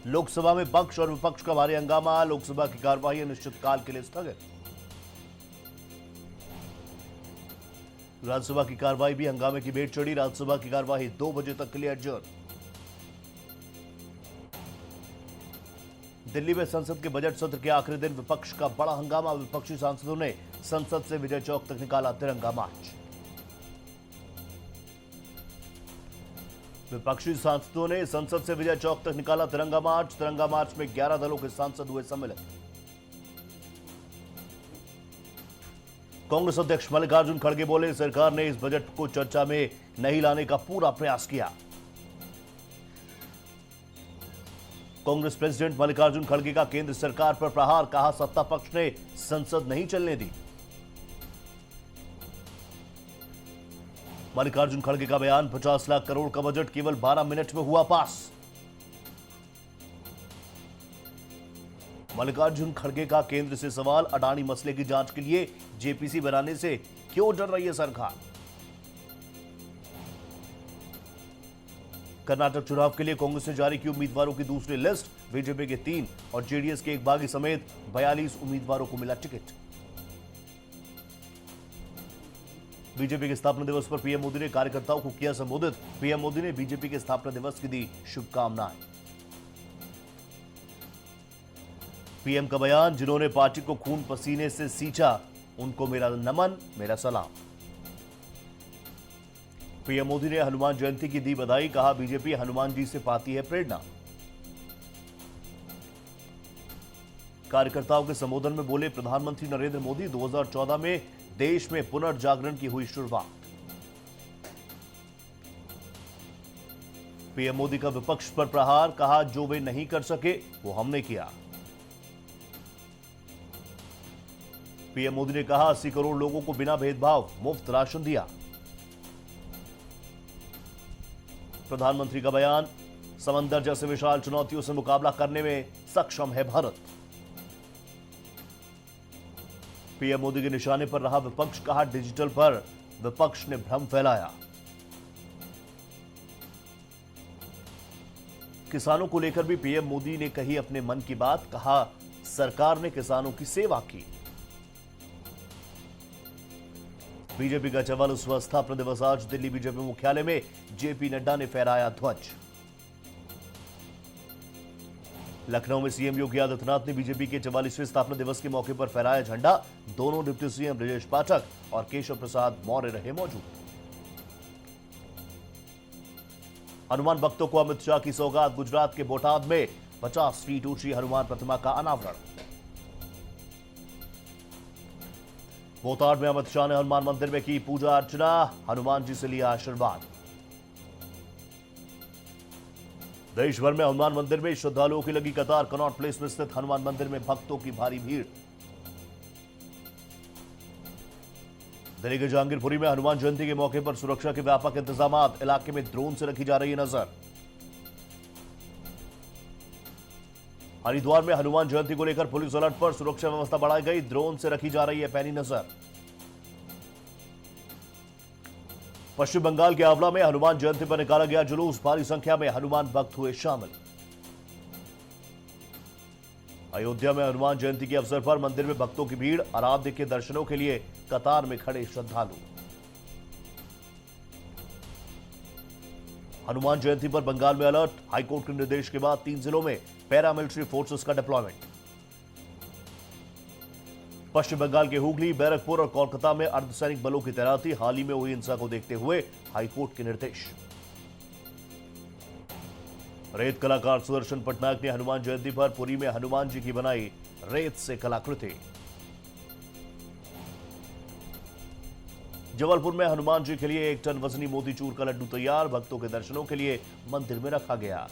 लोकसभा में पक्ष और विपक्ष का भारी हंगामा, लोकसभा की कार्यवाही अनिश्चितकाल के लिए स्थगित। राज्यसभा की कार्यवाही भी हंगामे की भेंट चढ़ी, राज्यसभा की कार्यवाही 2 बजे तक के लिए एडजर्न। दिल्ली में संसद के बजट सत्र के आखिरी दिन विपक्ष का बड़ा हंगामा, विपक्षी सांसदों ने संसद से विजय चौक तक निकाला तिरंगा मार्च। विपक्षी सांसदों ने संसद से विजय चौक तक निकाला तिरंगा मार्च। तिरंगा मार्च में 11 दलों के सांसद हुए सम्मिलित। कांग्रेस अध्यक्ष मल्लिकार्जुन खड़गे बोले, सरकार ने इस बजट को चर्चा में नहीं लाने का पूरा प्रयास किया। कांग्रेस प्रेसिडेंट मल्लिकार्जुन खड़गे का केंद्र सरकार पर प्रहार, कहा सत्ता पक्ष ने संसद नहीं चलने दी। मल्लिकार्जुन खड़गे का बयान, 50 लाख करोड़ का बजट केवल 12 मिनट में हुआ पास। मल्लिकार्जुन खड़गे का केंद्र से सवाल, अडानी मसले की जांच के लिए जेपीसी बनाने से क्यों डर रही है सरकार। कर्नाटक चुनाव के लिए कांग्रेस ने जारी की उम्मीदवारों की दूसरी लिस्ट, बीजेपी के 3 और जेडीएस के एक बागी समेत 42 उम्मीदवारों को मिला टिकट। बीजेपी के स्थापना दिवस पर पीएम मोदी ने कार्यकर्ताओं को किया संबोधित, पीएम मोदी ने बीजेपी के स्थापना दिवस की दी शुभकामनाएं। पीएम का बयान, जिन्होंने पार्टी को खून पसीने से सींचा उनको मेरा नमन, मेरा सलाम। पीएम मोदी ने हनुमान जयंती की दी बधाई, कहा बीजेपी हनुमान जी से पाती है प्रेरणा। कार्यकर्ताओं के संबोधन में बोले प्रधानमंत्री नरेंद्र मोदी, 2014 में देश में पुनर्जागरण की हुई शुरुआत। पीएम मोदी का विपक्ष पर प्रहार, कहा जो वे नहीं कर सके वो हमने किया। पीएम मोदी ने कहा 80 करोड़ लोगों को बिना भेदभाव मुफ्त राशन दिया। प्रधानमंत्री का बयान, समंदर जैसे विशाल चुनौतियों से मुकाबला करने में सक्षम है भारत। पीएम मोदी के निशाने पर रहा विपक्ष, कहा डिजिटल पर विपक्ष ने भ्रम फैलाया। किसानों को लेकर भी पीएम मोदी ने कही अपने मन की बात, कहा सरकार ने किसानों की सेवा की। बीजेपी का 44वां स्थापना दिवस आज, दिल्ली बीजेपी मुख्यालय में जेपी नड्डा ने फहराया ध्वज। लखनऊ में सीएम योगी आदित्यनाथ ने बीजेपी के 44वें स्थापना दिवस के मौके पर फहराया झंडा। दोनों डिप्टी सीएम ब्रजेश पाठक और केशव प्रसाद मौर्य रहे मौजूद। हनुमान भक्तों को अमित शाह की सौगात, गुजरात के बोटाद में 50 फीट ऊंची हनुमान प्रतिमा का अनावरण। बोटाद में अमित शाह ने हनुमान मंदिर में की पूजा अर्चना, हनुमान जी से लिया आशीर्वाद। देश भर में हनुमान मंदिर में श्रद्धालुओं की लगी कतार, कनॉट प्लेस में स्थित हनुमान मंदिर में भक्तों की भारी भीड़। दिल्ली के जहांगीरपुरी में हनुमान जयंती के मौके पर सुरक्षा के व्यापक इंतजाम, इलाके में ड्रोन से रखी जा रही है नजर। हरिद्वार में हनुमान जयंती को लेकर पुलिस अलर्ट पर, सुरक्षा व्यवस्था बढ़ाई गई, ड्रोन से रखी जा रही है पैनी नजर। पश्चिम बंगाल के आंवला में हनुमान जयंती पर निकाला गया जुलूस, भारी संख्या में हनुमान भक्त हुए शामिल। अयोध्या में हनुमान जयंती के अवसर पर मंदिर में भक्तों की भीड़, आराध्य के दर्शनों के लिए कतार में खड़े श्रद्धालु। हनुमान जयंती पर बंगाल में अलर्ट, हाईकोर्ट के निर्देश के बाद 3 जिलों में पैरामिलिट्री फोर्सेस का डिप्लॉयमेंट। पश्चिम बंगाल के हुगली, बैरकपुर और कोलकाता में अर्धसैनिक बलों की तैनाती, हाल ही में हुई हिंसा को देखते हुए हाईकोर्ट के निर्देश। रेत कलाकार सुदर्शन पटनायक ने हनुमान जयंती पर पुरी में हनुमान जी की बनाई रेत से कलाकृति। जबलपुर में हनुमान जी के लिए 1 टन वजनी मोतीचूर का लड्डू तैयार, भक्तों के दर्शनों के लिए मंदिर में रखा गया।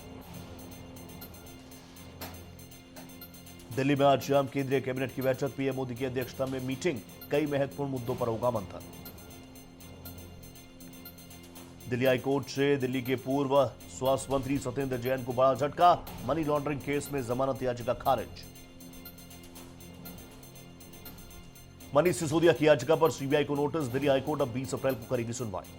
दिल्ली में आज शाम केंद्रीय कैबिनेट की बैठक, पीएम मोदी की अध्यक्षता में मीटिंग, कई महत्वपूर्ण मुद्दों पर होगा मंथन। दिल्ली हाईकोर्ट से दिल्ली के पूर्व स्वास्थ्य मंत्री सत्येंद्र जैन को बड़ा झटका, मनी लॉन्ड्रिंग केस में जमानत याचिका खारिज। मनीष सिसोदिया की याचिका पर सीबीआई को नोटिस, दिल्ली हाईकोर्ट अब 20 अप्रैल को करेगी सुनवाई।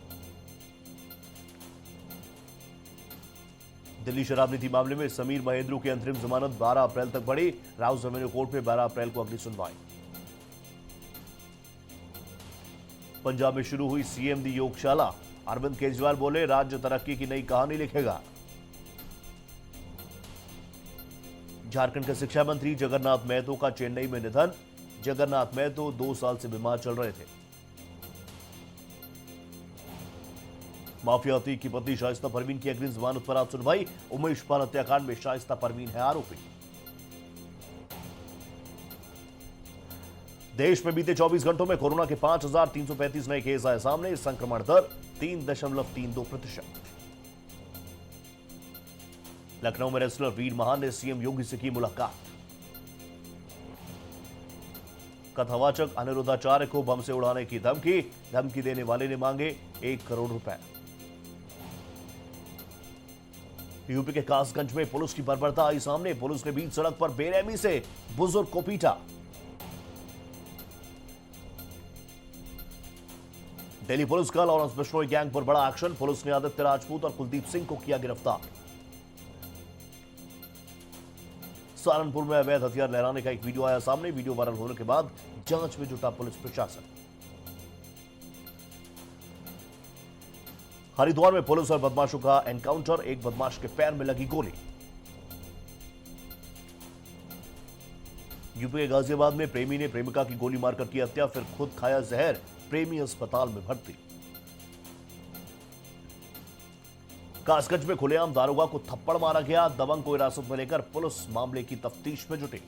दिल्ली शराब नीति मामले में समीर महेंद्रू की अंतरिम जमानत 12 अप्रैल तक बढ़ी। राउस एवेन्यू कोर्ट में 12 अप्रैल को अगली सुनवाई। पंजाब में शुरू हुई सीएम दी योगशाला। अरविंद केजरीवाल बोले, राज्य तरक्की की नई कहानी लिखेगा। झारखंड के शिक्षा मंत्री जगन्नाथ महतो का चेन्नई में निधन। जगन्नाथ महतो 2 साल से बीमार चल रहे थे। माफिया अतीक की पत्नी शाइस्ता परवीन की अग्रिम जमानत पर आज सुनवाई। उमेश पाल हत्याकांड में शाइस्ता परवीन है आरोपी। देश में बीते 24 घंटों में कोरोना के 5,335 नए केस आए सामने। संक्रमण दर 3.32%। लखनऊ में रेसलर वीर महान ने सीएम योगी से की मुलाकात। कथावाचक अनिरुद्धाचार्य को बम से उड़ाने की धमकी देने वाले ने मांगे 1 करोड़ रुपए। यूपी के कासगंज में पुलिस की बर्बरता आई सामने। पुलिस ने बीच सड़क पर बेरहमी से बुजुर्ग को पीटा। दिल्ली पुलिस का लॉरेंस बिश्नोई गैंग पर बड़ा एक्शन। पुलिस ने आदित्य राजपूत और कुलदीप सिंह को किया गिरफ्तार। सहारनपुर में अवैध हथियार लहराने का एक वीडियो आया सामने। वीडियो वायरल होने के बाद जांच में जुटा पुलिस प्रशासन। हरिद्वार में पुलिस और बदमाशों का एनकाउंटर। एक बदमाश के पैर में लगी गोली। यूपी के गाजियाबाद में प्रेमी ने प्रेमिका की गोली मारकर की हत्या, फिर खुद खाया जहर। प्रेमी अस्पताल में भर्ती। कासगंज में खुलेआम दारोगा को थप्पड़ मारा गया। दबंग को हिरासत में लेकर पुलिस मामले की तफ्तीश में जुटी।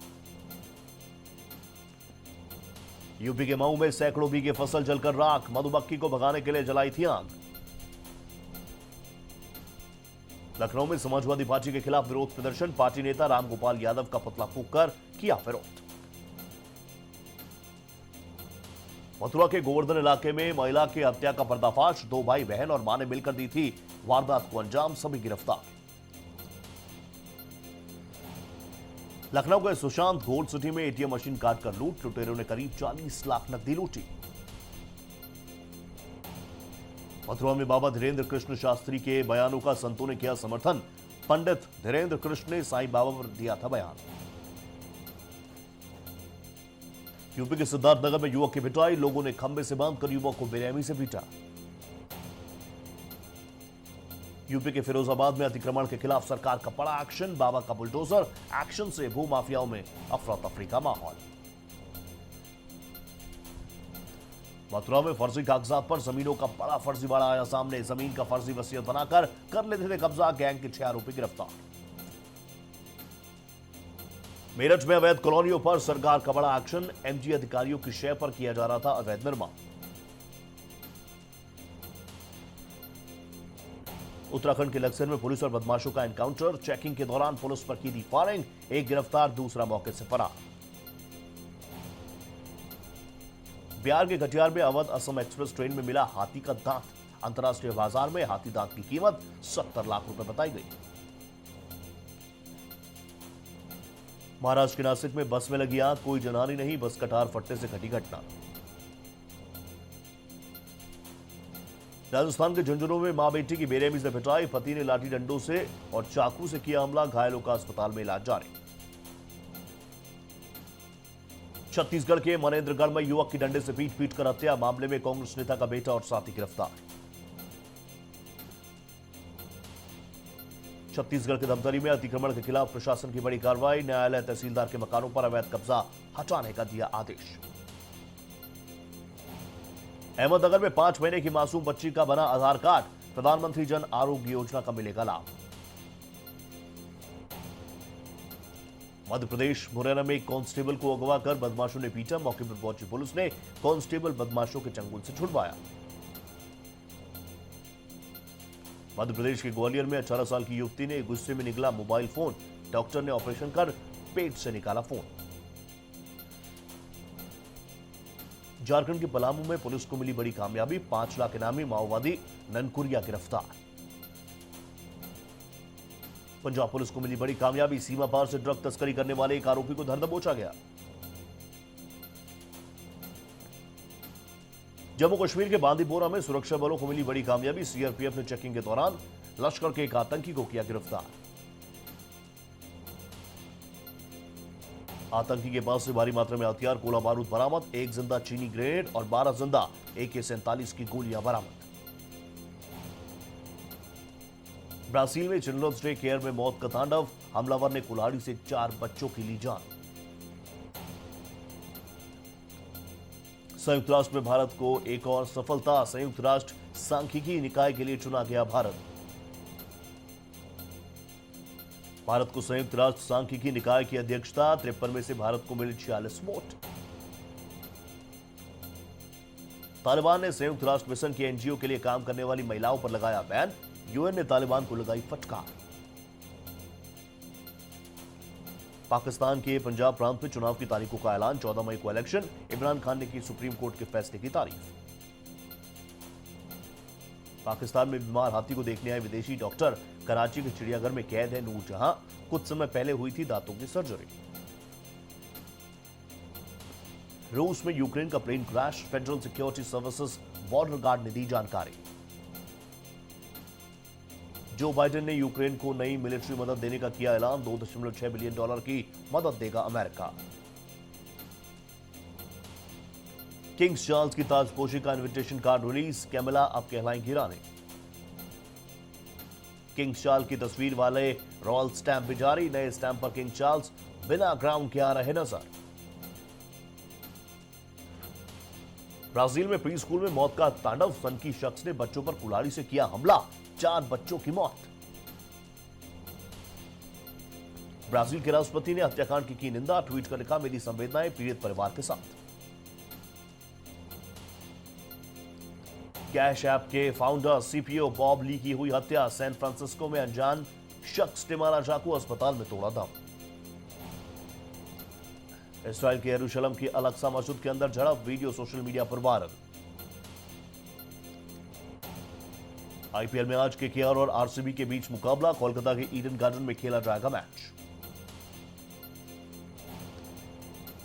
यूपी के मऊ में सैकड़ों बीघे फसल जलकर राख। मधुमक्खी को भगाने के लिए जलाई थी आग। लखनऊ में समाजवादी पार्टी के खिलाफ विरोध प्रदर्शन। पार्टी नेता रामगोपाल यादव का पुतला फूंककर किया विरोध। मथुरा के गोवर्धन इलाके में महिला की हत्या का पर्दाफाश। 2 भाई बहन और मां ने मिलकर दी थी वारदात को अंजाम। सभी गिरफ्तार। लखनऊ के सुशांत गोल्ड सिटी में एटीएम मशीन काटकर लूट। लुटेरों ने करीब 40 लाख नकदी लूटी। मथुरा में बाबा धीरेन्द्र कृष्ण शास्त्री के बयानों का संतों ने किया समर्थन। पंडित धीरेन्द्र कृष्ण ने साईं बाबा पर दिया था बयान। यूपी के सिद्धार्थनगर में युवक की पिटाई। लोगों ने खंबे से बांधकर युवक को बेरहमी से पीटा। यूपी के फिरोजाबाद में अतिक्रमण के खिलाफ सरकार का बड़ा एक्शन। बाबा का बुलडोजर। एक्शन से भू माफियाओं में अफरा तफरी का माहौल। मथुरा में फर्जी कागजात पर जमीनों का बड़ा फर्जीवाड़ा आया सामने। जमीन का फर्जी वसीयत बनाकर कर लेते थे कब्जा। गैंग के 6 आरोपी गिरफ्तार। मेरठ में अवैध कॉलोनियों पर सरकार का बड़ा एक्शन। एमजी अधिकारियों की शय पर किया जा रहा था अवैध निर्माण। उत्तराखंड के लक्सर में पुलिस और बदमाशों का एनकाउंटर। चेकिंग के दौरान पुलिस पर की थी फायरिंग। एक गिरफ्तार, दूसरा मौके से फरार। बिहार के कटिहार में अवध असम एक्सप्रेस ट्रेन में मिला हाथी का दांत। अंतर्राष्ट्रीय बाजार में हाथी दांत की कीमत 70 लाख रुपए बताई गई। महाराष्ट्र के नासिक में बस में लगी आग। कोई जनहानि नहीं, बस कटार फटने से घटी घटना। राजस्थान के झुंझुनू में मां बेटी की बेरहमी से पिटाई। पति ने लाठी डंडों से और चाकू से किया हमला। घायलों का अस्पताल में इलाज जारी। छत्तीसगढ़ के मनेन्द्रगढ़ में युवक की डंडे से पीट पीट कर हत्या। मामले में कांग्रेस नेता का बेटा और साथी गिरफ्तार। छत्तीसगढ़ के धमतरी में अतिक्रमण के खिलाफ प्रशासन की बड़ी कार्रवाई। न्यायालय तहसीलदार के मकानों पर अवैध कब्जा हटाने का दिया आदेश। अहमदनगर में 5 महीने की मासूम बच्ची का बना आधार कार्ड। प्रधानमंत्री जन आरोग्य योजना का मिलेगा लाभ। मध्य प्रदेश मुरैना में एक कांस्टेबल को अगवा कर बदमाशों ने पीटा। मौके पर पहुंची पुलिस ने कांस्टेबल बदमाशों के चंगुल से छुड़वाया। मध्य प्रदेश के ग्वालियर में 18 साल की युवती ने गुस्से में निकला मोबाइल फोन। डॉक्टर ने ऑपरेशन कर पेट से निकाला फोन। झारखंड के पलामू में पुलिस को मिली बड़ी कामयाबी। 5 लाख इनामी माओवादी ननकुरिया गिरफ्तार। पंजाब पुलिस को मिली बड़ी कामयाबी। सीमा पार से ड्रग तस्करी करने वाले एक आरोपी को धर दबोचा गया। जम्मू कश्मीर के बांदीपोरा में सुरक्षा बलों को मिली बड़ी कामयाबी। सीआरपीएफ ने चेकिंग के दौरान लश्कर के एक आतंकी को किया गिरफ्तार। आतंकी के पास से भारी मात्रा में हथियार, गोला बारूद बरामद, 1 जिंदा चीनी ग्रेनेड और 12 जिंदा AK-47 की गोलियां बरामद। ब्राजील में चिल्ड्रंस डे केयर में मौत का तांडव, हमलावर ने कुल्हाड़ी से 4 बच्चों की ली जान। संयुक्त राष्ट्र में भारत को एक और सफलता, संयुक्त राष्ट्र सांख्यिकी निकाय के लिए चुना गया भारत। भारत को संयुक्त राष्ट्र सांख्यिकी निकाय की अध्यक्षता, 53 में से भारत को मिले 46 वोट। तालिबान ने संयुक्त राष्ट्र मिशन की NGO के लिए काम करने वाली महिलाओं पर लगाया बैन, UN ने तालिबान को लगाई फटकार। पाकिस्तान के पंजाब प्रांत में चुनाव की तारीखों का ऐलान, 14 मई को इलेक्शन, इमरान खान ने की सुप्रीम कोर्ट के फैसले की तारीफ। पाकिस्तान में बीमार हाथी को देखने आए विदेशी डॉक्टर, कराची के चिड़ियाघर में कैद है नूरजहां, कुछ समय पहले हुई थी दांतों की सर्जरी। रूस में यूक्रेन का plane crash, federal security services border guard ने दी जानकारी। जो बाइडेन ने यूक्रेन को नई मिलिट्री मदद देने का किया ऐलान, $2.6 बिलियन की मदद देगा अमेरिका। किंग्स चार्ल्स की ताजपोशी का इन्विटेशन कार्ड रिलीज, कैमिला अब कहलाएंगी रानी। किंग्स चार्ल्स की तस्वीर वाले रॉयल स्टैंप भी जारी, नए स्टैंप पर किंग चार्ल्स बिना क्राउन के आ रहे नजर। ब्राजील में प्री स्कूल में मौत का तांडव, सनकी शख्स ने बच्चों पर कुल्हाड़ी से किया हमला, 4 बच्चों की मौत। ब्राजील के राष्ट्रपति ने हत्याकांड की निंदा, ट्वीट कर लिखा, मेरी संवेदनाएं पीड़ित परिवार के साथ। कैश ऐप के फाउंडर CPO बॉब ली की हुई हत्या, सैन फ्रांसिस्को में अनजान शख्स ने मारा चाकू, अस्पताल में तोड़ा दम। इस्राइल के यरूशलेम की अल-अक्सा मस्जिद के अंदर झड़प, वीडियो सोशल मीडिया पर वायरल। IPL में आज KKR और RCB के बीच मुकाबला, कोलकाता के ईडन गार्डन में खेला जाएगा मैच।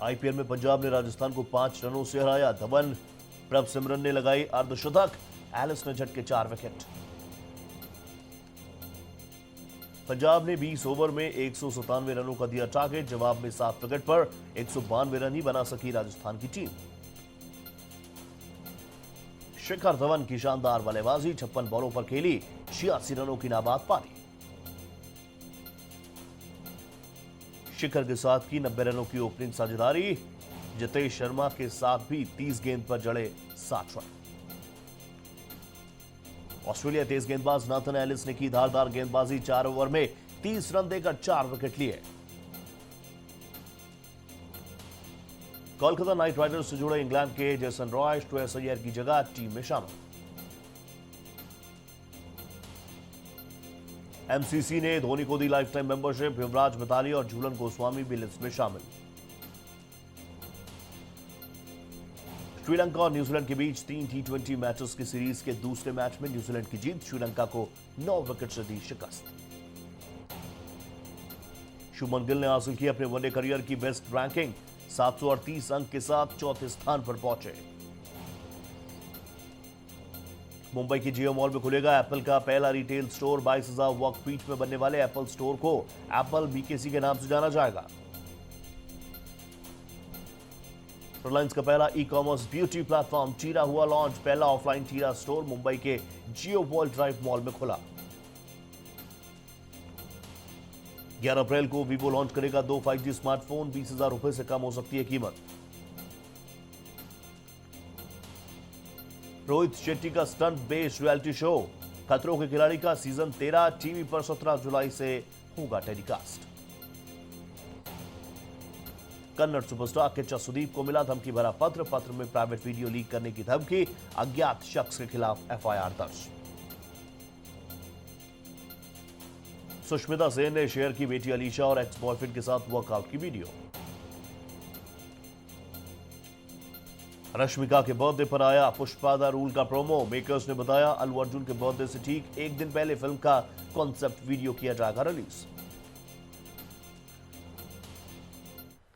IPL में पंजाब ने राजस्थान को 5 रनों से हराया, धवन प्रभ सिमरन ने लगाई अर्धशतक, एलिस ने झटके 4 विकेट। पंजाब ने 20 ओवर में 197 रनों का दिया टारगेट, जवाब में 7 विकेट पर 192 रन ही बना सकी राजस्थान की टीम। शिखर धवन की शानदार बल्लेबाजी, 56 बॉलों पर खेली 86 रनों की नाबाद पारी। शिखर के साथ की 90 रनों की ओपनिंग साझेदारी, जितेश शर्मा के साथ भी 30 गेंद पर जड़े 60 रन। ऑस्ट्रेलिया तेज गेंदबाज नाथन एलिस ने की धारदार गेंदबाजी, 4 ओवर में 30 रन देकर 4 विकेट लिए। कोलकाता नाइट राइडर्स से जुड़े इंग्लैंड के जेसन रॉय, श्रेयस अय्यर की जगह टीम में शामिल। MCC ने धोनी को दी लाइफ टाइम मेंबरशिप, युवराज मिताली और झूलन गोस्वामी भी लिस्ट में शामिल। श्रीलंका और न्यूजीलैंड के बीच 3 T20 मैचेस की सीरीज के दूसरे मैच में न्यूजीलैंड की जीत, श्रीलंका को 9 विकेट से दी शिकस्त। शुभमन गिल ने हासिल की अपने वनडे करियर की बेस्ट रैंकिंग, 738 अंक के साथ चौथे स्थान पर पहुंचे। मुंबई की जियो मॉल में खुलेगा एप्पल का पहला रिटेल स्टोर, 22,000 वर्ग फीट में बनने वाले एप्पल स्टोर को एप्पल BKC के नाम से जाना जाएगा। रिलायंस का पहला ई-कॉमर्स ब्यूटी प्लेटफॉर्म टीरा हुआ लॉन्च, पहला ऑफलाइन टीरा स्टोर मुंबई के जियो वर्ल्ड ड्राइव मॉल में खुला। 11 अप्रैल को वीवो लॉन्च करेगा 2 5G स्मार्टफोन, 20,000 रुपए से कम हो सकती है कीमत। रोहित शेट्टी का स्टंट बेस्ड रियलिटी शो खतरों के खिलाड़ी का सीजन 13 टीवी पर 17 जुलाई से होगा टेलीकास्ट। कन्नड़ सुपरस्टार किच्चा सुदीप को मिला धमकी भरा पत्र, पत्र में प्राइवेट वीडियो लीक करने की धमकी, अज्ञात शख्स के खिलाफ FIR दर्ज। सुष्मिता सेन ने शेयर की बेटी अलीशा और एक्स बॉयफ्रेंड के साथ वर्कआउट की वीडियो। रश्मिका के बर्थडे पर आया पुष्पा द रूल का प्रोमो, मेकर्स ने बताया अल्लू अर्जुन के बर्थडे से ठीक 1 दिन पहले फिल्म का कॉन्सेप्ट वीडियो किया जाएगा रिलीज।